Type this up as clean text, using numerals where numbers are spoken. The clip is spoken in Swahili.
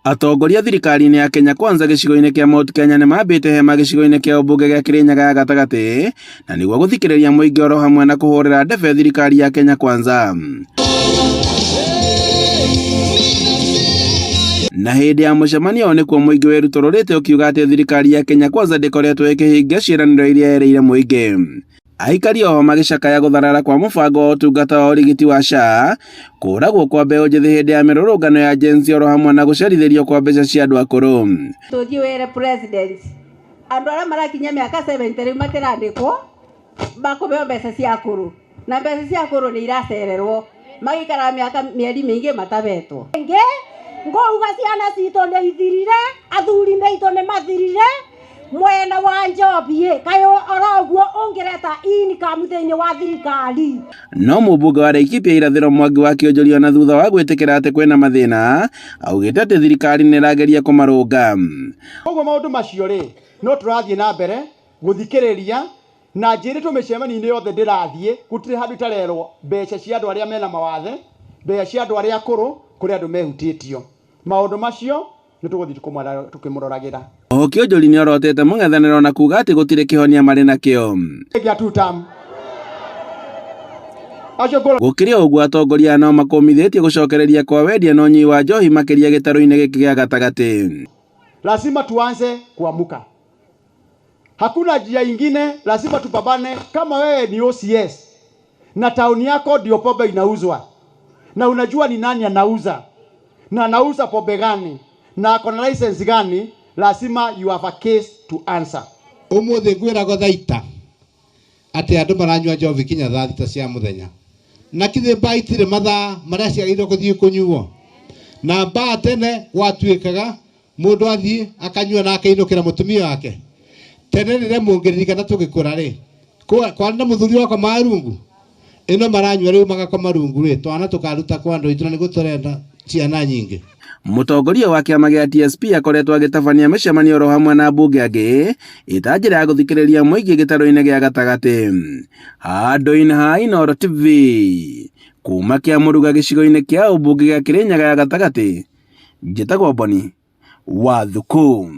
Atongoria thirikari-inĩ ya Kenya Kwanza gĩcigo-inĩ kĩa Mount Kenya nĩ mambĩte hema gĩcigo-inĩ kĩa ũmbunge gĩa Kirinyaga ya gatagatĩ na nĩguo gũthikĩrĩria mũingĩ oro hamwe na kũhũrĩra ndebe thirikari ya Kenya Kwanza. Na hĩndĩ ya mũcemanio nĩkuo mũingĩ wĩrutũrũrĩte ũkiuga atĩ thirikari ya Kenya Kwanza ndĩkoretwo ĩkĩhingia ciĩranĩro iria yereire mũingĩ. Aikari oho magĩcakaya gũtharara kwa mũbango wa ũtungata wa ũrigiti wa SHA, kũragwo kwa mbeũ njĩthĩ hĩndĩ ya mĩrũrũngano ya Gen Z oro hamwe na gũcerithĩrio kwa mbeca cia andũ akũrũ. Tũthiĩ wĩre president andũ arĩa marakinya mĩaka 70 rĩu matirandĩkwo makũheo mbeca cia akũrũ, na mbeca cia akũrũ nĩ iracererwo magĩikara mĩeri mĩingĩ matabetwo. Ngouga ciana citũ nĩ ithirire, athuri aitũ nĩ mathirire, mwena wa Njobie kayo oroguo ũngĩreta income thĩinĩ wa thirikari. No mũmbunge wa Laikipia irathĩro Mwangi wa Kĩonjoria na thutha wa gwĩtĩkĩra atĩ kwĩna mathĩna augĩte atĩ thirikari nĩ ĩrageria kũmarũnga. Koguo maũndũ macio rĩ no tũrathiĩ na mbere gũthikĩrĩria na njĩrĩtwo mĩcemanio-inĩ yothe ndĩrathiĩ gũtirĩ handũ itarerwo mbeca cia andũ arĩa mena mawathe, mbeca cia andũ arĩa akũrũ kũrĩ andũ mehutĩtio. Maũndũ macio nĩ tũgũthiĩ tukĩmũroragĩra. Oho Kĩonjori nĩ orotete mũng'ethanĩro na kuga atĩ gũtirĩ kĩhonia marĩ nakĩo. Gũkĩrĩ ũguo atongoria nao makũmithĩtie gũcokereria kwa wendia na ũnyui wa njohi makĩria gĩtarũ-inĩ gĩkĩ gĩa gatagatĩ. Lazima tuanze kuamuka. Hakuna njia ingine, lazima tupambane. Kama wewe ni OCS na tauni yako ndio pombe inauzwa na unajua ni nani anauza na anauza pombe gani na akona license gani, lazima you have a case to answer. Umuthi ngwirago thaita ati andu maranyua njovi kinya thaa thita cia muthenya na kithe mba itire mathaa maria ciagĩrĩirwo gũthiĩ kũnyuo na mba tene gwatuĩkaga mũndũ athiĩ akanyua na akainũkĩra mũtumia wake. Tene rĩrĩa mũngĩririkana tũgĩkũra rĩ kwarĩ na mũthuri wakwa marungu ĩno maranyua rĩu magakoma rungu rĩ twana tũkaruta kwa andũ aitũ na nĩguo tũrenda ciana nyingĩ. Mũtongoria wa kĩama gĩa TSP akoretwo agĩtabania mĩcemanio oro hamwe na mbunge angĩ ĩta njĩra ya gũthikĩrĩria mũingĩ gĩtarũ-inĩ gĩa gatagatĩ. Handũ-inĩ ha Inooro TV kuma Kĩamũruga gĩcigo-inĩ kĩa ũmbunge gĩa Kirinyaga ya gatagatĩ, njĩtagwo Boni Wathuku.